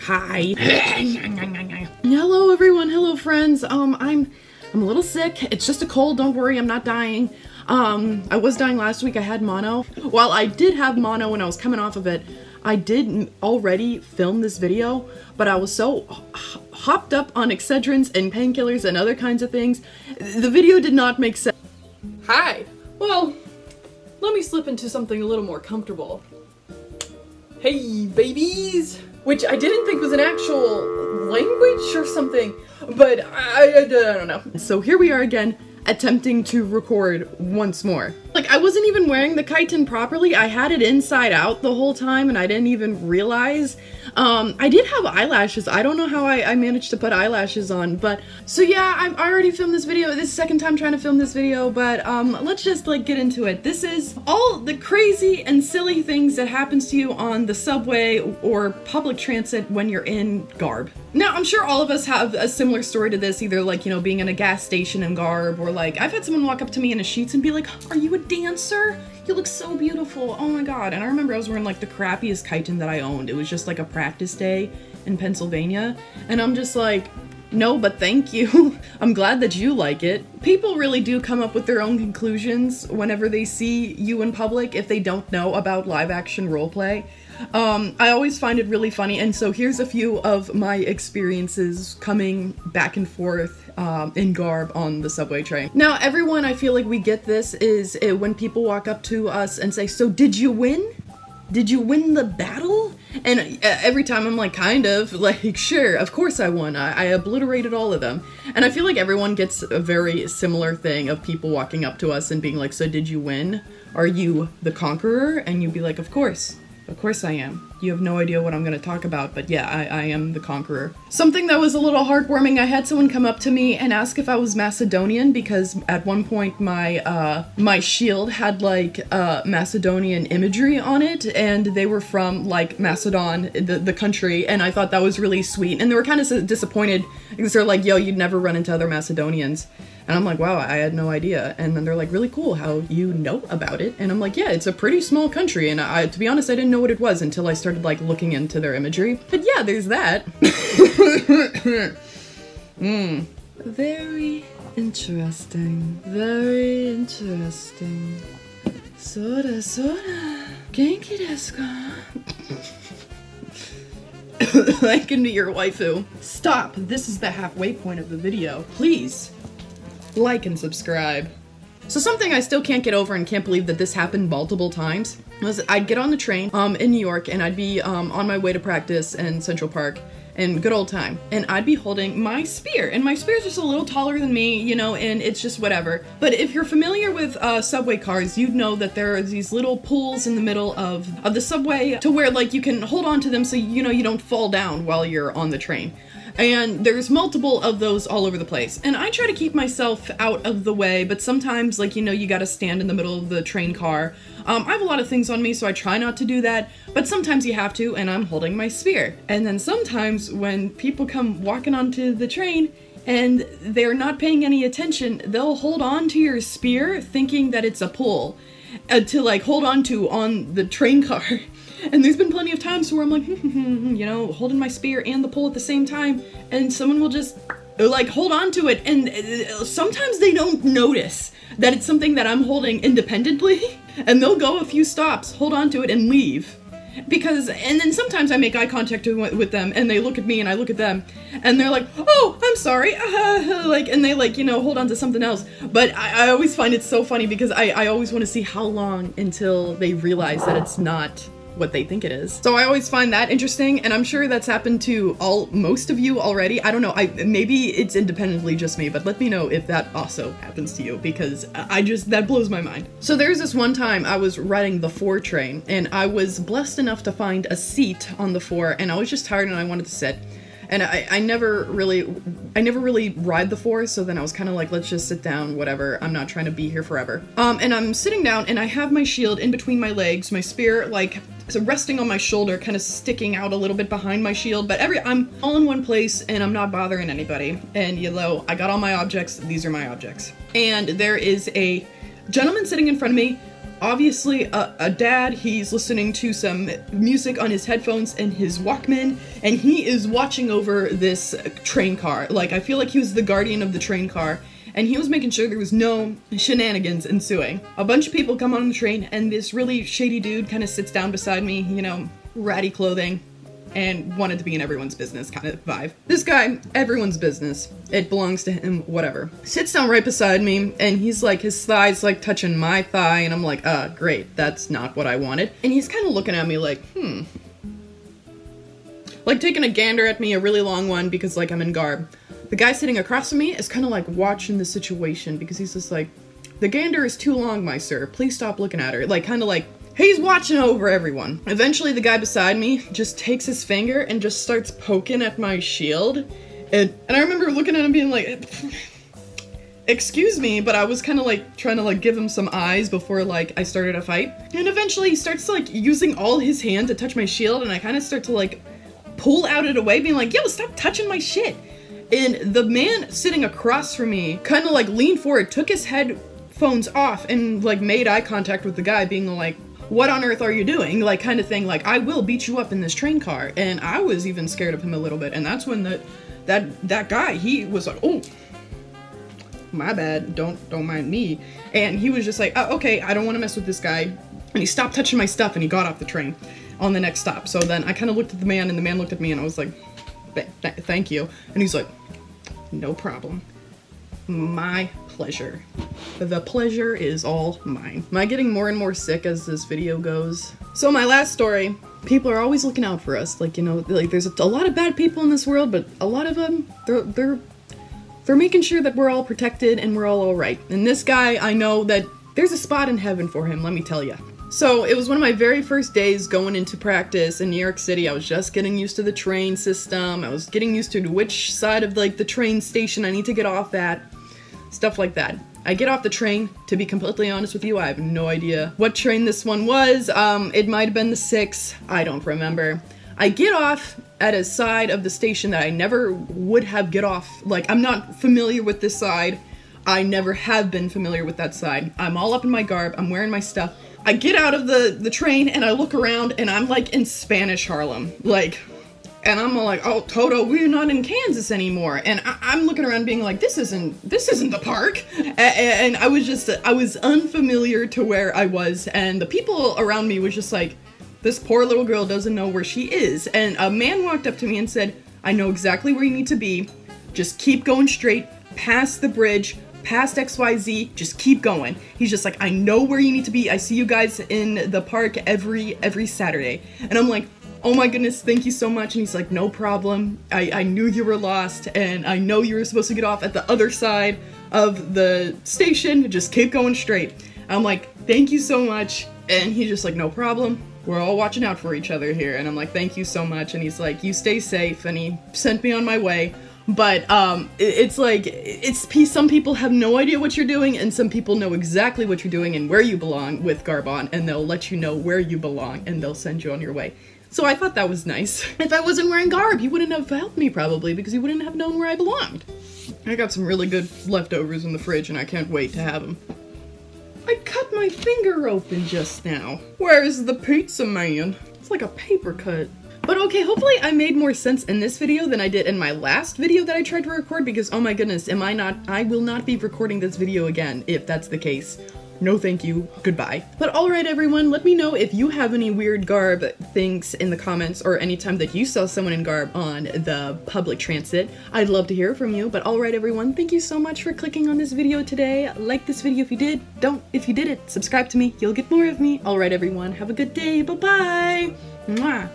Hi. Hello everyone, hello friends. I'm a little sick. It's just a cold, don't worry, I'm not dying. I was dying last week, I had mono. While I did have mono when I was coming off of it, I did already film this video, but I was so hopped up on Excedrins and painkillers and other kinds of things, the video did not make sense. Hi. Well, let me slip into something a little more comfortable. Hey, babies! Which I didn't think was an actual language or something, but I don't know. So here we are again, attempting to record once more. Like, I wasn't even wearing the chitin properly. I had it inside out the whole time and I didn't even realize. I did have eyelashes. I don't know how I managed to put eyelashes on, but so yeah, I already filmed this video. This is the second time trying to film this video, but let's just like get into it. This is all the crazy and silly things that happens to you on the subway or public transit when you're in garb. Now, I'm sure all of us have a similar story to this, either like, you know, being in a gas station in garb, or like, I've had someone walk up to me in a sheets and be like, "Are you a dancer? You look so beautiful, oh my god." And I remember I was wearing like the crappiest chitin that I owned. It was just like a practice day in Pennsylvania, and I'm just like, no, but thank you. I'm glad that you like it. People really do come up with their own conclusions whenever they see you in public if they don't know about live action roleplay. I always find it really funny, and so here's a few of my experiences coming back and forth in garb on the subway train. Now, everyone, I feel like we get this, is when people walk up to us and say, "So did you win? Did you win the battle?" And every time I'm like, kind of, like, sure, of course I won. I obliterated all of them. And I feel like everyone gets a very similar thing of people walking up to us and being like, "So did you win? Are you the conqueror?" And you'd be like, "Of course. Of course I am. You have no idea what I'm going to talk about, but yeah, I am the conqueror." Something that was a little heartwarming, I had someone come up to me and ask if I was Macedonian, because at one point my my shield had like Macedonian imagery on it, and they were from like Macedon, the country, and I thought that was really sweet. And they were kind of disappointed because they're like, "Yo, you'd never run into other Macedonians." And I'm like, wow, I had no idea. And then they're like, "Really cool how you know about it." And I'm like, yeah, it's a pretty small country. And to be honest, I didn't know what it was until I started like looking into their imagery. But yeah, there's that. Very interesting. Very interesting. Soda, soda. Genki desu ka? I can be your waifu. Stop. This is the halfway point of the video. Please. Like and subscribe. So something I still can't get over and can't believe that this happened multiple times was I'd get on the train in New York, and I'd be on my way to practice in Central Park and good old time, and I'd be holding my spear, and my spear's just a little taller than me, you know, and it's just whatever. But if you're familiar with subway cars, you'd know that there are these little pools in the middle of the subway to where like you can hold on to them so you know you don't fall down while you're on the train. And there's multiple of those all over the place. And I try to keep myself out of the way, but sometimes, like, you know, you gotta stand in the middle of the train car. I have a lot of things on me, so I try not to do that, but sometimes you have to, and I'm holding my spear. And then sometimes when people come walking onto the train and they're not paying any attention, they'll hold on to your spear thinking that it's a pole to, like, hold on to on the train car. And there's been plenty of times where I'm like, you know, holding my spear and the pole at the same time, and someone will just, like, hold on to it, and sometimes they don't notice that it's something that I'm holding independently, and they'll go a few stops, hold on to it, and leave. Because, and then sometimes I make eye contact with them, and they look at me, and I look at them, and they're like, "Oh, I'm sorry," like, and they, like, you know, hold on to something else. But I always find it so funny, because I always want to see how long until they realize that it's not what they think it is. So I always find that interesting, and I'm sure that's happened to most of you already. I don't know, maybe it's independently just me, but let me know if that also happens to you, because that blows my mind. So there's this one time I was riding the 4 train, and I was blessed enough to find a seat on the 4, and I was just tired and I wanted to sit. And I never really ride the 4, so then I was kind of like, let's just sit down, whatever, I'm not trying to be here forever. And I'm sitting down, and I have my shield in between my legs, my spear, like, so resting on my shoulder, kind of sticking out a little bit behind my shield, but I'm all in one place, and I'm not bothering anybody. And, you know, I got all my objects, these are my objects. And there is a gentleman sitting in front of me, obviously a dad. He's listening to some music on his headphones and his Walkman, and he is watching over this train car. Like, I feel like he was the guardian of the train car, and he was making sure there was no shenanigans ensuing. A bunch of people come on the train, and this really shady dude kind of sits down beside me, you know, ratty clothing, and wanted to be in everyone's business kind of vibe. This guy, everyone's business. It belongs to him, whatever. Sits down right beside me, and he's like, his thigh's like touching my thigh, and I'm like, great, that's not what I wanted. And he's kind of looking at me like, like taking a gander at me, a really long one, because like I'm in garb. The guy sitting across from me is kind of like watching the situation, because he's just like, the gander is too long, my sir, please stop looking at her. Like, kind of like, he's watching over everyone. Eventually, the guy beside me just takes his finger and just starts poking at my shield. And I remember looking at him being like, excuse me, but I was kind of like trying to like give him some eyes before like I started a fight. And eventually he starts like using all his hand to touch my shield, and I kind of start to like pull out it away, being like, yo, stop touching my shit. And the man sitting across from me kind of like leaned forward, took his headphones off, and like made eye contact with the guy, being like, what on earth are you doing? Like, kind of thing, like, I will beat you up in this train car. And I was even scared of him a little bit, and that's when that guy, he was like, oh, my bad, don't mind me. And he was just like, oh, okay, I don't want to mess with this guy. And he stopped touching my stuff, and he got off the train on the next stop. So then I kind of looked at the man, and the man looked at me, and I was like, thank you. And he's like, no problem. My pleasure. The pleasure is all mine. Am I getting more and more sick as this video goes? So my last story, people are always looking out for us. Like, you know, like there's a lot of bad people in this world, but a lot of them, they're making sure that we're all protected and we're all right. And this guy, I know that there's a spot in heaven for him, let me tell you. So it was one of my very first days going into practice in New York City. I was just getting used to the train system. I was getting used to which side of like the train station I need to get off at. Stuff like that. I get off the train, to be completely honest with you, I have no idea what train this one was. It might have been the 6, I don't remember. I get off at a side of the station that I never would have get off. Like, I'm not familiar with this side. I never have been familiar with that side. I'm all up in my garb, I'm wearing my stuff. I get out of the train and I look around and I'm like in Spanish Harlem. Like, and I'm all like, oh, Toto, we're not in Kansas anymore. And I'm looking around being like, this isn't the park. And I was unfamiliar to where I was. And the people around me was just like, this poor little girl doesn't know where she is. And a man walked up to me and said, I know exactly where you need to be. Just keep going straight, past the bridge, past XYZ, just keep going. He's just like, I know where you need to be. I see you guys in the park every Saturday. And I'm like, oh my goodness, thank you so much. And he's like, no problem. I knew you were lost, and I know you were supposed to get off at the other side of the station. Just keep going straight. I'm like, thank you so much. And he's just like, no problem. We're all watching out for each other here. And I'm like, thank you so much. And he's like, you stay safe. And he sent me on my way. But it's like, some people have no idea what you're doing, and some people know exactly what you're doing and where you belong with garb on, and they'll let you know where you belong, and they'll send you on your way. So I thought that was nice. If I wasn't wearing garb, he wouldn't have helped me probably, because he wouldn't have known where I belonged. I got some really good leftovers in the fridge, and I can't wait to have them. I cut my finger open just now. Where's the pizza man? It's like a paper cut. But okay, hopefully I made more sense in this video than I did in my last video that I tried to record, because oh my goodness, I will not be recording this video again if that's the case. No thank you, goodbye. But alright everyone, let me know if you have any weird garb things in the comments, or anytime that you saw someone in garb on the public transit. I'd love to hear from you. But alright everyone, thank you so much for clicking on this video today. Like this video if you did. Don't if you did it. Subscribe to me, you'll get more of me. Alright everyone, have a good day, bye bye! Mwah!